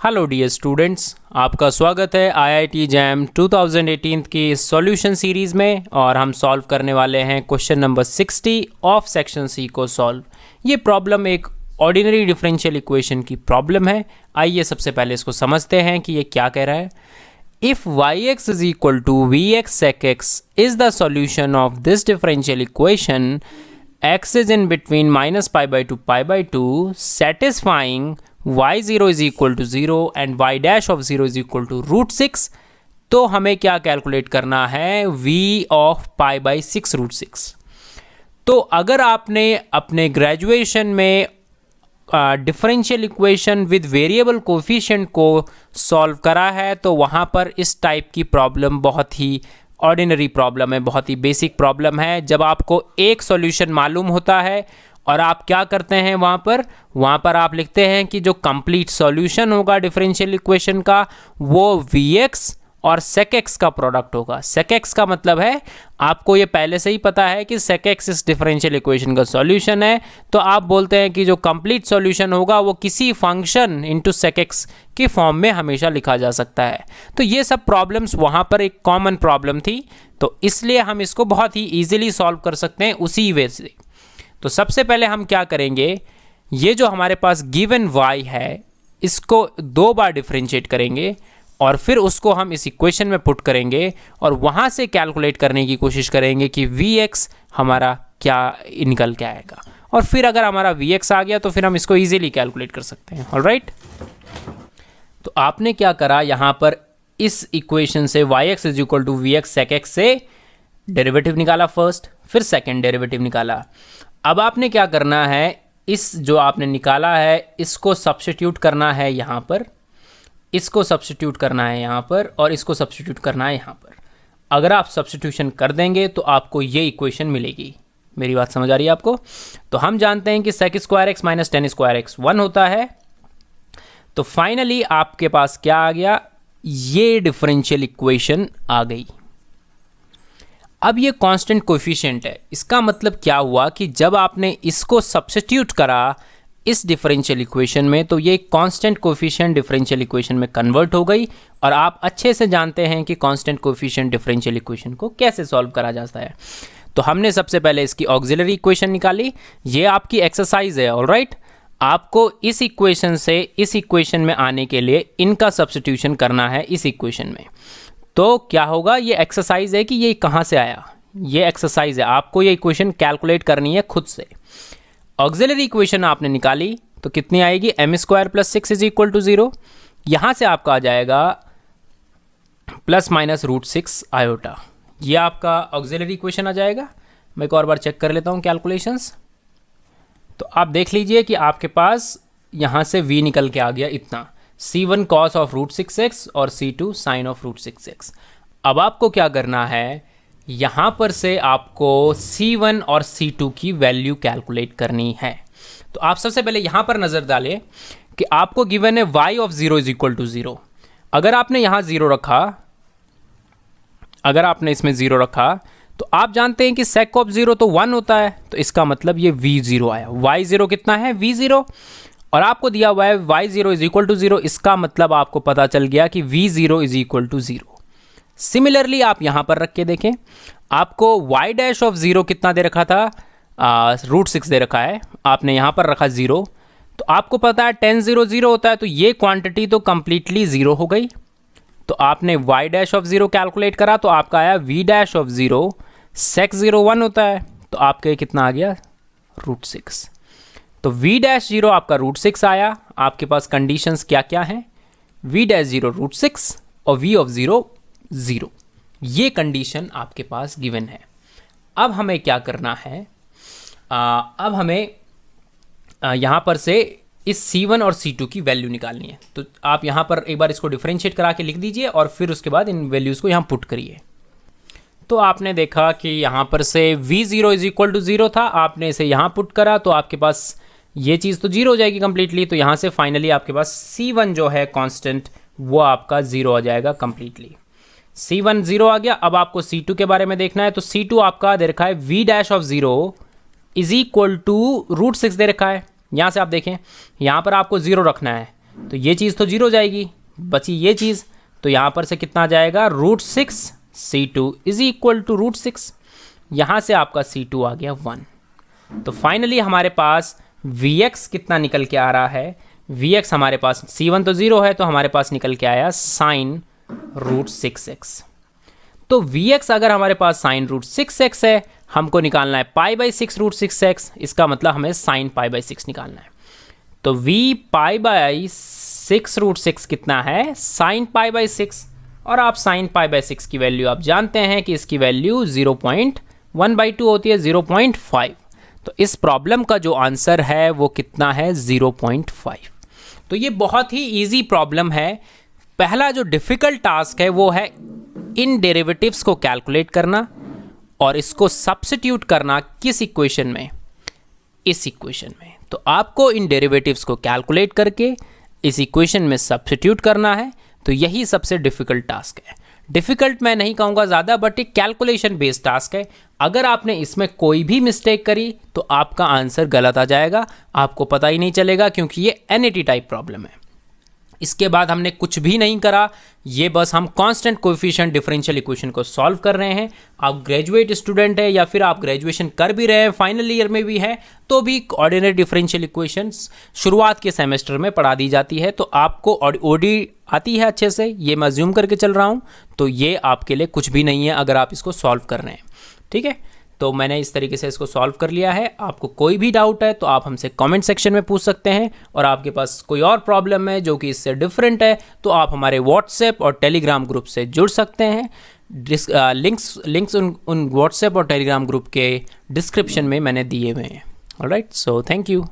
Hello dear students, आपका स्वागत है आईआईटी जैम 2018 की सॉल्यूशन सीरीज़ में। और हम सॉल्व करने वाले हैं question number 60 of section C को सॉल्व। ये प्रॉब्लम एक ऑर्डिनरी डिफरेंशियल इक्वेशन की प्रॉब्लम है। आइए सबसे पहले इसको समझते हैं कि ये क्या कह रहा है। If yx is equal to vx sec x is the solution of this differential equation x is in between minus pi by 2 pi by 2 satisfying y0 is equal to 0 and y dash of 0 is equal to root 6। तो हमें क्या calculate करना है, v of pi by 6 root 6। तो अगर आपने अपने graduation में differential equation with variable coefficient को सॉल्व करा है तो वहाँ पर इस टाइप की प्रॉब्लम बहुत ही ऑर्डिनरी प्रॉब्लम है, बहुत ही बेसिक प्रॉब्लम है। जब आपको एक सॉल्यूशन मालूम होता है और आप क्या करते हैं, वहाँ पर आप लिखते हैं कि जो कंप्लीट सॉल्यूशन होगा डिफरेंशियल इक्वेशन का वो Vx और sec x का प्रोडक्ट होगा। sec x का मतलब है, आपको ये पहले से ही पता है कि sec x इस डिफरेंशियल इक्वेशन का सॉल्यूशन है, तो आप बोलते हैं कि जो कंप्लीट सॉल्यूशन होगा वो किसी फंक्शन इनटू sec x की फॉर्म में हमेशा लिखा जा सकता है। तो ये सब प्रॉब्लम्स वहाँ पर एक कॉमन प्रॉब्लम थी, तो इसलिए हम इसको बहुत ही ईजिली सॉल्व कर सकते हैं उसी वे से। तो सबसे पहले हम क्या करेंगे, ये जो हमारे पास गिवन y है इसको दो बार डिफरेंशिएट करेंगे और फिर उसको हम इस इक्वेशन में पुट करेंगे और वहाँ से कैलकुलेट करने की कोशिश करेंगे कि Vx हमारा क्या निकल के आएगा। और फिर अगर हमारा Vx आ गया तो फिर हम इसको इजीली कैलकुलेट कर सकते हैं। ऑलराइट, तो आपने क्या करा, यहाँ पर इस इक्वेशन से yx is equal to Vx sec x से डेरिवेटिव निकाला फर्स्ट, फिर सेकेंड डेरिवेटिव निकाला। अब आपने क्या करना है, इस जो आपने निकाला है इसको सब्स्टिट्यूट करना है यहाँ पर, इसको सब्स्टिट्यूट करना है यहाँ पर और इसको सब्स्टिट्यूट करना है यहाँ पर। अगर आप सब्स्टिट्यूशन कर देंगे तो आपको ये इक्वेशन मिलेगी। मेरी बात समझ आ रही है आपको? तो हम जानते हैं कि sec square x minus ten square x 1 होता है। तो फाइनली आपके पास क्या आ गया, ये डिफरेंशियल इक्वेशन आ गई। अब ये कांस्टेंट कोएफिशिएंट है, इसका मतलब क्या हुआ कि जब आपने इसको सब्स्टिट्यूट करा इस डिफरेंशियल इक्वेशन में तो ये कांस्टेंट कोएफिशिएंट डिफरेंशियल इक्वेशन में कन्वर्ट हो गई। और आप अच्छे से जानते हैं कि कांस्टेंट कोएफिशिएंट डिफरेंशियल इक्वेशन को कैसे सॉल्व करा जाता है। तो हमने सबसे पहले इसकी ऑक्सिलरी इक्वेशन निकाली, ये आपकी एक्सरसाइज है। ऑलराइट, आपको इस इक्वेशन से इस इक्वेशन में आने के लिए इनका सब्स्टिट्यूशन करना है इस इक्वेशन में। तो क्या होगा, ये एक्सरसाइज है कि ये कहाँ से आया, ये एक्सरसाइज है, आपको ये इक्वेशन कैलकुलेट करनी है खुद से। ऑक्सिलरी इक्वेशन आपने निकाली तो कितनी आएगी, M square plus 6 is equal to 0। यहाँ से आपका आ जाएगा प्लस माइनस रूट 6 आयोटा, ये आपका ऑक्सिलरी इक्वेशन आ जाएगा। मैं एक और बार चेक कर लेता हूँ कैलकुलेशंस। तो आप देख लीजिए कि आपके पास यहाँ से v निकल के आ गया इतना, c1 cos of root 6x और c2 sign of root 6x। अब आपको क्या करना है, यहाँ पर से आपको c1 और c2 की वैल्यू कैलकुलेट करनी है। तो आप सबसे पहले यहाँ पर नज़र डालें कि आपको गिवन है y of 0 is equal to 0। अगर आपने यहाँ 0 रखा, अगर आपने इसमें 0 रखा तो आप जानते हैं कि sec ऑफ 0 तो 1 होता है, तो इसका मतलब ये v0 आया। y0 कितना है, v0, और आपको दिया हुआ है y0 इज इक्वल टू 0, इसका मतलब आपको पता चल गया कि v0 is equal to 0। Similarly आप यहाँ पर रख के देखें, आपको y डैश ऑफ 0 कितना दे रखा था, रूट 6 दे रखा है, आपने यहाँ पर रखा 0, तो आपको पता है 10 0 0 होता है, तो ये क्वांटिटी तो कंप्लीटली 0 हो गई। तो आपने y डैश ऑफ 0 कैलकुलेट करा तो आपका आया v डैश ऑफ 0 sec 0 1 होता है, तो आपके कितना आ गया, रूट 6। तो v डैश 0 आपका रूट 6 आया। आपके पास कंडीशंस क्या क्या हैं, v डैश 0 रूट 6 और v ऑफ 0 0, ये कंडीशन आपके पास गिवन है। अब हमें क्या करना है, अब हमें यहाँ पर से इस c1 और c2 की वैल्यू निकालनी है। तो आप यहाँ पर एक बार इसको डिफरेंशिएट करा के लिख दीजिए और फिर उसके बाद इन वैल्यूज़ को यहाँ पुट करिए। तो आपने देखा कि यहाँ पर से v0 इज इक्वल टू 0 था, आपने इसे यहाँ पुट करा तो आपके पास ये चीज़ तो 0 हो जाएगी कम्प्लीटली। तो यहाँ से फाइनली आपके पास c1 जो है कांस्टेंट वो आपका 0 आ जाएगा कम्प्लीटली। c1 0 आ गया। अब आपको c2 के बारे में देखना है, तो c2 आपका दे रखा है v dash of 0 is equal to root 6 दे रखा है। यहाँ से आप देखें, यहाँ पर आपको 0 रखना है, तो ये चीज़ तो 0 जाएगी, बची ये चीज़, तो यहाँ पर से कितना आ जाएगा √6 C2 इज इक्वल टू √6, यहाँ से आपका C2 आ गया 1। तो फाइनली हमारे पास Vx कितना निकल के आ रहा है, Vx हमारे पास C1 तो 0 है, तो हमारे पास निकल के आया sin √6x। तो Vx अगर हमारे पास sin √6x है, हमको निकालना है π/6 √6x, इसका मतलब हमें sin π/6 निकालना है। तो V π/6 √6 कितना है sin π/6, और आप sin π/6 की वैल्यू आप जानते हैं कि इसकी वैल्यू 0.1/2 होती है, 0.5। तो इस प्रॉब्लम का जो आंसर है वो कितना है 0.5। तो ये बहुत ही इजी प्रॉब्लम है। पहला जो डिफ़िकल्ट टास्क है वो है इन डेरिवेटिव्स को कैलकुलेट करना और इसको सब्स्टिट्यूट करना किस इक्वेशन में, इस इक्वेशन में। तो आपको इन डेरिवेटिव्स को कैलकुलेट करके इस इक्वेशन में सब्स्टिट्यूट करना है। तो यही सबसे डिफ़िकल्ट टास्क है। डिफ़िकल्ट मैं नहीं कहूँगा ज़्यादा, बट एक कैलकुलेशन बेस्ड टास्क है। अगर आपने इसमें कोई भी मिस्टेक करी तो आपका आंसर गलत आ जाएगा, आपको पता ही नहीं चलेगा, क्योंकि ये एनईटी टाइप प्रॉब्लम है। इसके बाद हमने कुछ भी नहीं करा, ये बस हम कांस्टेंट कोएफिशिएंट डिफरेंशियल इक्वेशन को सॉल्व कर रहे हैं। आप ग्रेजुएट स्टूडेंट है या फिर आप ग्रेजुएशन कर भी रहे हैं, फाइनल ईयर में भी है, तो भी ऑर्डिनरी डिफरेंशियल इक्वेशंस शुरुआत के सेमेस्टर में पढ़ा दी जाती है। तो आपको ओडी आती है अच्छे से, ये मैं अज्यूम करके चल रहा हूँ। तो ये आपके लिए कुछ भी नहीं है अगर आप इसको सॉल्व कर रहे हैं, ठीक है। तो मैंने इस तरीके से इसको सॉल्व कर लिया है। आपको कोई भी डाउट है तो आप हमसे कमेंट सेक्शन में पूछ सकते हैं, और आपके पास कोई और प्रॉब्लम है जो कि इससे डिफरेंट है तो आप हमारे व्हाट्सएप और टेलीग्राम ग्रुप से जुड़ सकते हैं। लिंक्स उन व्हाट्सएप और टेलीग्राम ग्रुप के डिस्क्रिप्शन में मैंने दिए हुए हैं। Alright, so thank you.